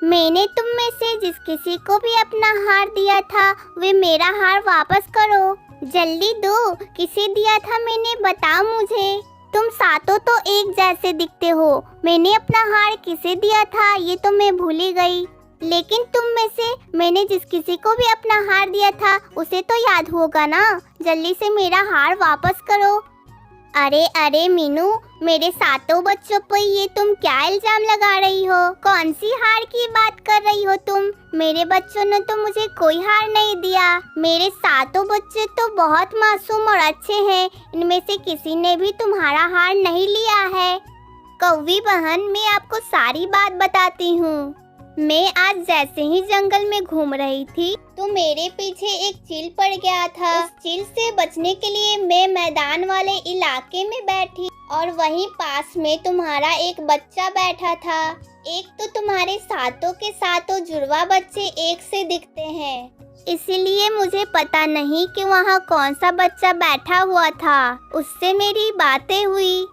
मैंने तुम में से जिस किसी को भी अपना हार दिया था वे मेरा हार वापस करो। जल्दी दो, किसे दिया था मैंने, बताओ मुझे। तुम सातों तो एक जैसे दिखते हो। मैंने अपना हार किसे दिया था ये तो मैं भूल ही गई। लेकिन तुम में से मैंने जिस किसी को भी अपना हार दिया था उसे तो याद होगा ना। जल्दी से मेरा हार वापस करो। अरे अरे मीनू, मेरे सातों बच्चों पर ये तुम क्या इल्जाम लगा रही हो? कौन सी हार की बात कर रही हो तुम? मेरे बच्चों ने तो मुझे कोई हार नहीं दिया। मेरे सातों बच्चे तो बहुत मासूम और अच्छे हैं। इनमें से किसी ने भी तुम्हारा हार नहीं लिया है। कौवी बहन, मैं आपको सारी बात बताती हूँ। मैं आज जैसे ही जंगल में घूम रही थी तो मेरे पीछे एक चील पड़ गया था। उस चील से बचने के लिए मैं मैदान वाले इलाके में बैठी और वहीं पास में तुम्हारा एक बच्चा बैठा था। एक तो तुम्हारे सातों के सातों जुड़वा बच्चे एक से दिखते हैं, इसलिए मुझे पता नहीं कि वहाँ कौन सा बच्चा बैठा हुआ था। उससे मेरी बातें हुई।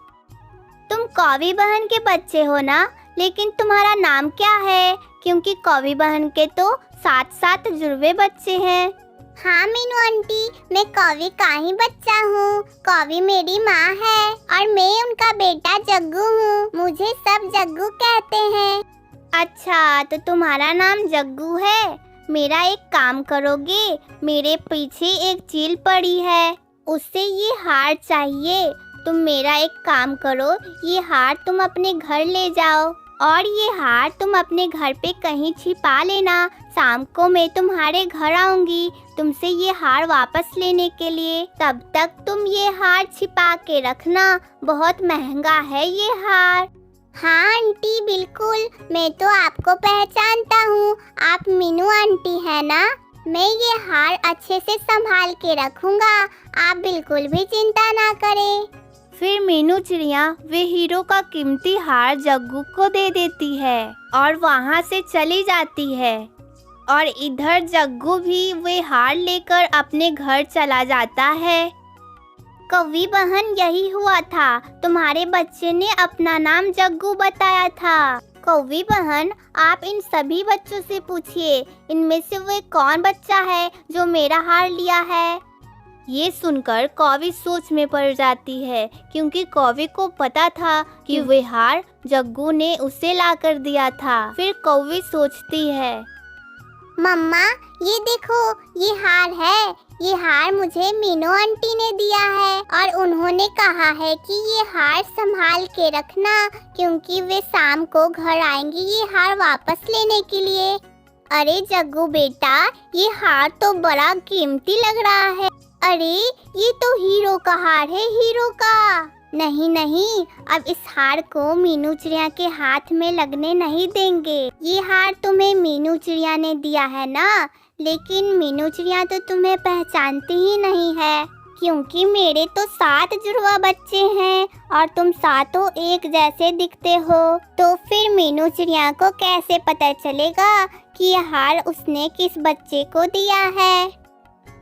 तुम कौवी बहन के बच्चे हो ना? लेकिन तुम्हारा नाम क्या है? क्योंकि कौवी बहन के तो 7 जुड़वे बच्चे हैं। हाँ मीनू आंटी, मैं कौवी का ही बच्चा हूँ। कौवी मेरी माँ है और मैं उनका बेटा जग्गू हूँ। मुझे सब जग्गू कहते हैं। अच्छा, तो तुम्हारा नाम जग्गू है। मेरा एक काम करोगे? मेरे पीछे एक चील पड़ी है, उससे ये हार चाहिए। तुम मेरा एक काम करो, ये हार तुम अपने घर ले जाओ और ये हार तुम अपने घर पे कहीं छिपा लेना। शाम को मैं तुम्हारे घर आऊंगी तुमसे ये हार वापस लेने के लिए। तब तक तुम ये हार छिपा के रखना, बहुत महंगा है ये हार। हाँ आंटी, बिल्कुल। मैं तो आपको पहचानता हूँ, आप मीनू आंटी है ना? मैं ये हार अच्छे से संभाल के रखूंगा, आप बिल्कुल भी चिंता ना करें। फिर मीनू चिड़िया वे हीरो का कीमती हार जग्गू को दे देती है और वहाँ से चली जाती है। और इधर जग्गू भी वे हार लेकर अपने घर चला जाता है। कौवी बहन, यही हुआ था। तुम्हारे बच्चे ने अपना नाम जग्गू बताया था। कौवी बहन, आप इन सभी बच्चों से पूछिए, इनमें से वे कौन बच्चा है जो मेरा हार लिया है। ये सुनकर कौवी सोच में पड़ जाती है, क्योंकि कौवी को पता था कि वे हार जग्गू ने उसे ला कर दिया था। फिर कौवी सोचती है, मम्मा ये देखो, ये हार है। ये हार मुझे मीनू आंटी ने दिया है और उन्होंने कहा है कि ये हार संभाल के रखना, क्योंकि वे शाम को घर आएंगी ये हार वापस लेने के लिए। अरे जग्गू बेटा, ये हार तो बड़ा कीमती लग रहा है। अरे ये तो हीरो का हार है, हीरो का। नहीं नहीं, अब इस हार को मीनू चिड़िया के हाथ में लगने नहीं देंगे। ये हार तुम्हें मीनू चिड़िया ने दिया है ना, लेकिन मीनू चिड़िया तो तुम्हें पहचानती ही नहीं है, क्योंकि मेरे तो 7 जुड़वा बच्चे हैं और तुम सातों एक जैसे दिखते हो। तो फिर मीनू चिड़िया को कैसे पता चलेगा कि ये हार उसने किस बच्चे को दिया है?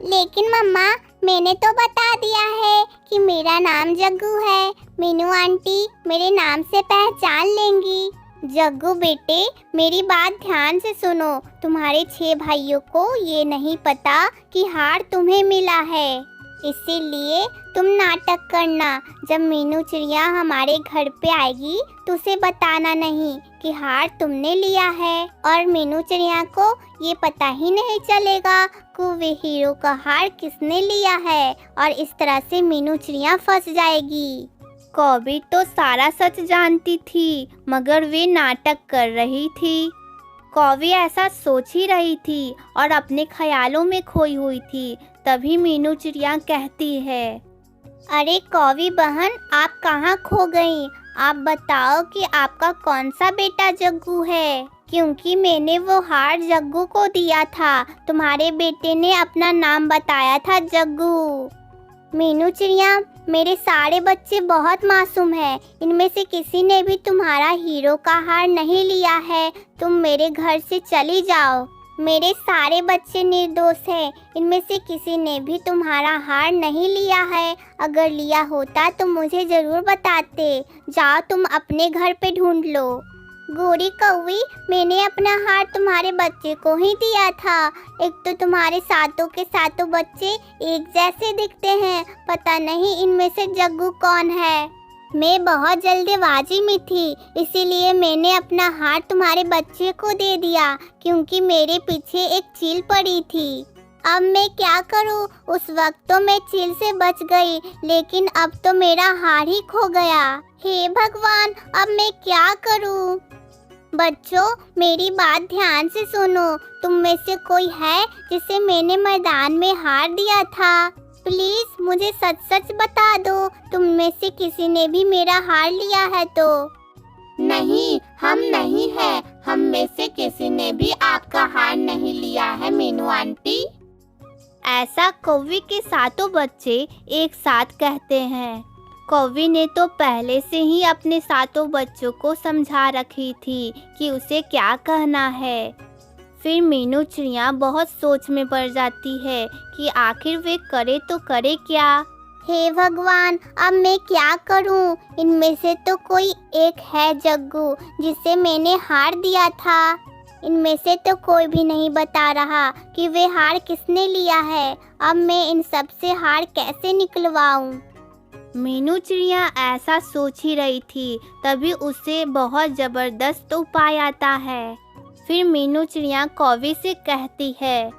लेकिन मम्मा, मैंने तो बता दिया है कि मेरा नाम जग्गू है। मीनू आंटी मेरे नाम से पहचान लेंगी। जग्गू बेटे, मेरी बात ध्यान से सुनो। तुम्हारे 6 भाइयों को ये नहीं पता कि हार तुम्हें मिला है, इसीलिए तुम नाटक करना। जब मीनू चिड़िया हमारे घर पे आएगी तो उसे बताना नहीं कि हार तुमने लिया है, और मीनू चिड़िया को ये पता ही नहीं चलेगा कि वे हीरो का हार किसने लिया है, और इस तरह से मीनू चिड़िया फंस जाएगी। कौवी तो सारा सच जानती थी, मगर वे नाटक कर रही थी। कौवी ऐसा सोच ही रही थी और अपने ख्यालों में खोई हुई थी। तभी मीनू चिड़िया कहती है, अरे कौवी बहन, आप कहाँ खो गई? आप बताओ कि आपका कौन सा बेटा जग्गू है, क्योंकि मैंने वो हार जग्गू को दिया था। तुम्हारे बेटे ने अपना नाम बताया था जग्गू। मीनू चिड़िया, मेरे सारे बच्चे बहुत मासूम हैं। इनमें से किसी ने भी तुम्हारा हीरो का हार नहीं लिया है। तुम मेरे घर से चली जाओ। मेरे सारे बच्चे निर्दोष हैं। इनमें से किसी ने भी तुम्हारा हार नहीं लिया है। अगर लिया होता तो मुझे ज़रूर बताते। जाओ, तुम अपने घर पे ढूंढ लो। गोरी कौवी, मैंने अपना हार तुम्हारे बच्चे को ही दिया था। एक तो तुम्हारे सातों के सातों बच्चे एक जैसे दिखते हैं, पता नहीं इनमें से जग्गू कौन है। मैं बहुत जल्दबाजी में थी, इसीलिए मैंने अपना हार तुम्हारे बच्चे को दे दिया, क्योंकि मेरे पीछे एक चील पड़ी थी। अब मैं क्या करूं? उस वक्त तो मैं चील से बच गई, लेकिन अब तो मेरा हार ही खो गया। हे भगवान, अब मैं क्या करूं? बच्चों, मेरी बात ध्यान से सुनो। तुम में से कोई है जिसे मैंने मैदान में हार दिया था? प्लीज मुझे सच सच बता दो, तुम में से किसी ने भी मेरा हार लिया है तो? नहीं, हम नहीं है। हम में से किसी ने भी आपका हार नहीं लिया है मीनू आंटी। ऐसा कौवी के सातों बच्चे एक साथ कहते हैं। कौवी ने तो पहले से ही अपने सातों बच्चों को समझा रखी थी कि उसे क्या कहना है। फिर मीनू चिड़िया बहुत सोच में पड़ जाती है कि आखिर वे करे तो करे क्या। हे भगवान, अब मैं क्या करूं? इनमें से तो कोई एक है जग्गू, जिसे मैंने हार दिया था। इनमें से तो कोई भी नहीं बता रहा कि वे हार किसने लिया है। अब मैं इन सब से हार कैसे निकलवाऊं? मीनू चिड़िया ऐसा सोच ही रही थी, तभी उसे बहुत ज़बरदस्त उपाय आता है। फिर मीनू चिड़िया कौवी से कहती है,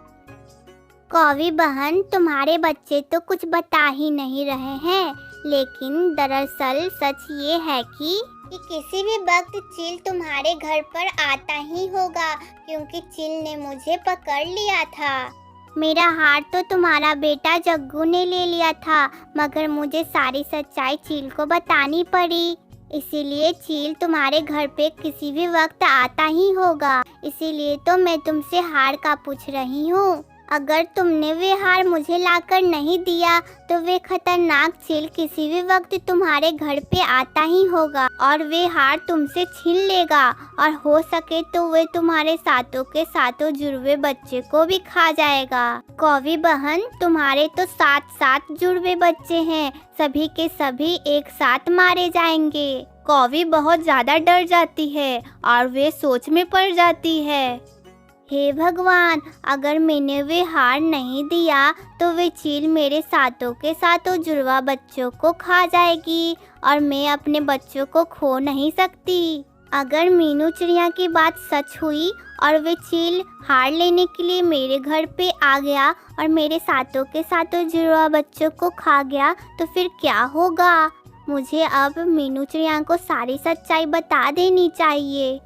कौवी बहन, तुम्हारे बच्चे तो कुछ बता ही नहीं रहे हैं, लेकिन दरअसल सच ये है कि किसी भी वक्त चील तुम्हारे घर पर आता ही होगा, क्योंकि चील ने मुझे पकड़ लिया था। मेरा हार तो तुम्हारा बेटा जग्गू ने ले लिया था, मगर मुझे सारी सच्चाई चील को बतानी पड़ी। इसीलिए चील तुम्हारे घर पे किसी भी वक्त आता ही होगा। इसीलिए तो मैं तुमसे हार का पूछ रही हूँ। अगर तुमने वे हार मुझे लाकर नहीं दिया तो वे खतरनाक चील किसी भी वक्त तुम्हारे घर पे आता ही होगा और वे हार तुमसे छीन लेगा, और हो सके तो वे तुम्हारे सातों के सातों जुड़वे बच्चे को भी खा जाएगा। कौवी बहन, तुम्हारे तो 7 जुड़वे बच्चे हैं, सभी के सभी एक साथ मारे जाएंगे। कौवी बहुत ज़्यादा डर जाती है और वे सोच में पड़ जाती है। हे भगवान, अगर मैंने वे हार नहीं दिया तो वे चील मेरे सातों के सातों जुड़वा बच्चों को खा जाएगी और मैं अपने बच्चों को खो नहीं सकती। अगर मीनू चिड़िया की बात सच हुई और वे चील हार लेने के लिए मेरे घर पे आ गया और मेरे सातों के सातों जुड़वा बच्चों को खा गया तो फिर क्या होगा? मुझे अब मीनू चिड़िया को सारी सच्चाई बता देनी चाहिए।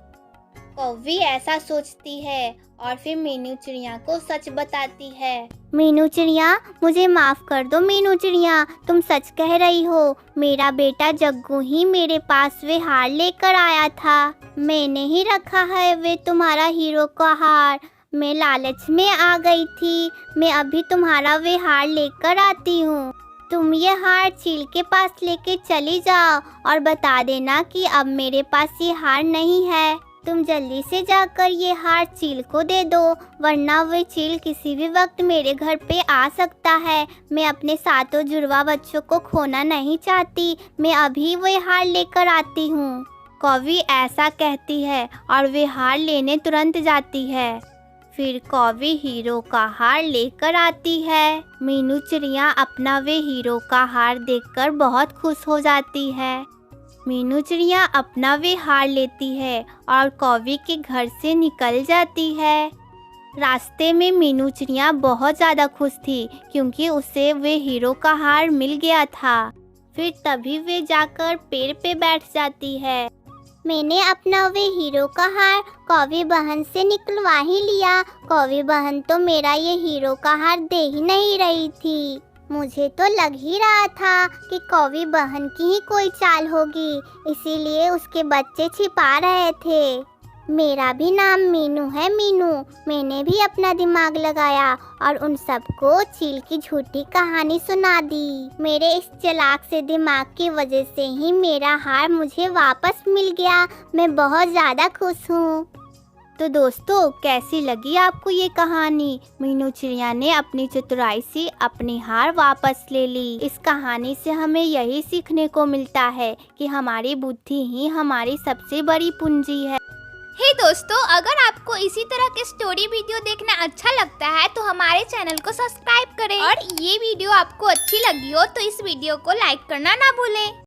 कौवी ऐसा सोचती है और फिर मीनू चिड़िया को सच बताती है। मीनू चिड़िया, मुझे माफ कर दो। मीनू चिड़िया, तुम सच कह रही हो। मेरा बेटा जग्गू ही मेरे पास वे हार लेकर आया था। मैंने ही रखा है वे तुम्हारा हीरो का हार। मैं लालच में आ गई थी। मैं अभी तुम्हारा वे हार लेकर आती हूँ। तुम ये हार चील के पास लेके चली जाओ और बता देना कि अब मेरे पास ये हार नहीं है। तुम जल्दी से जाकर ये हार चील को दे दो, वरना वे चील किसी भी वक्त मेरे घर पे आ सकता है। मैं अपने सातों जुड़वा बच्चों को खोना नहीं चाहती। मैं अभी वे हार लेकर आती हूँ। कौवी ऐसा कहती है और वे हार लेने तुरंत जाती है। फिर कौवी हीरो का हार लेकर आती है। मीनू चिड़िया अपना वे हीरो का हार देखकर बहुत खुश हो जाती है। मीनू चिड़िया अपना वे हार लेती है और कौवी के घर से निकल जाती है। रास्ते में मीनू चिड़िया बहुत ज़्यादा खुश थी क्योंकि उसे वे हीरो का हार मिल गया था। फिर तभी वे जाकर पेड़ पे बैठ जाती है। मैंने अपना वे हीरो का हार कौवी बहन से निकलवा ही लिया। कौवी बहन तो मेरा ये हीरो का हार दे ही नहीं रही थी। मुझे तो लग ही रहा था कि कौवी बहन की ही कोई चाल होगी, इसीलिए उसके बच्चे छिपा रहे थे। मेरा भी नाम मीनू है। मीनू, मैंने भी अपना दिमाग लगाया और उन सबको चील की झूठी कहानी सुना दी। मेरे इस चालाक से दिमाग की वजह से ही मेरा हार मुझे वापस मिल गया। मैं बहुत ज़्यादा खुश हूँ। तो दोस्तों, कैसी लगी आपको ये कहानी? मीनू चिड़िया ने अपनी चतुराई से अपनी हार वापस ले ली। इस कहानी से हमें यही सीखने को मिलता है कि हमारी बुद्धि ही हमारी सबसे बड़ी पूंजी है। हे दोस्तों, अगर आपको इसी तरह के स्टोरी वीडियो देखना अच्छा लगता है तो हमारे चैनल को सब्सक्राइब करें और ये वीडियो आपको अच्छी लगी हो तो इस वीडियो को लाइक करना ना भूलें।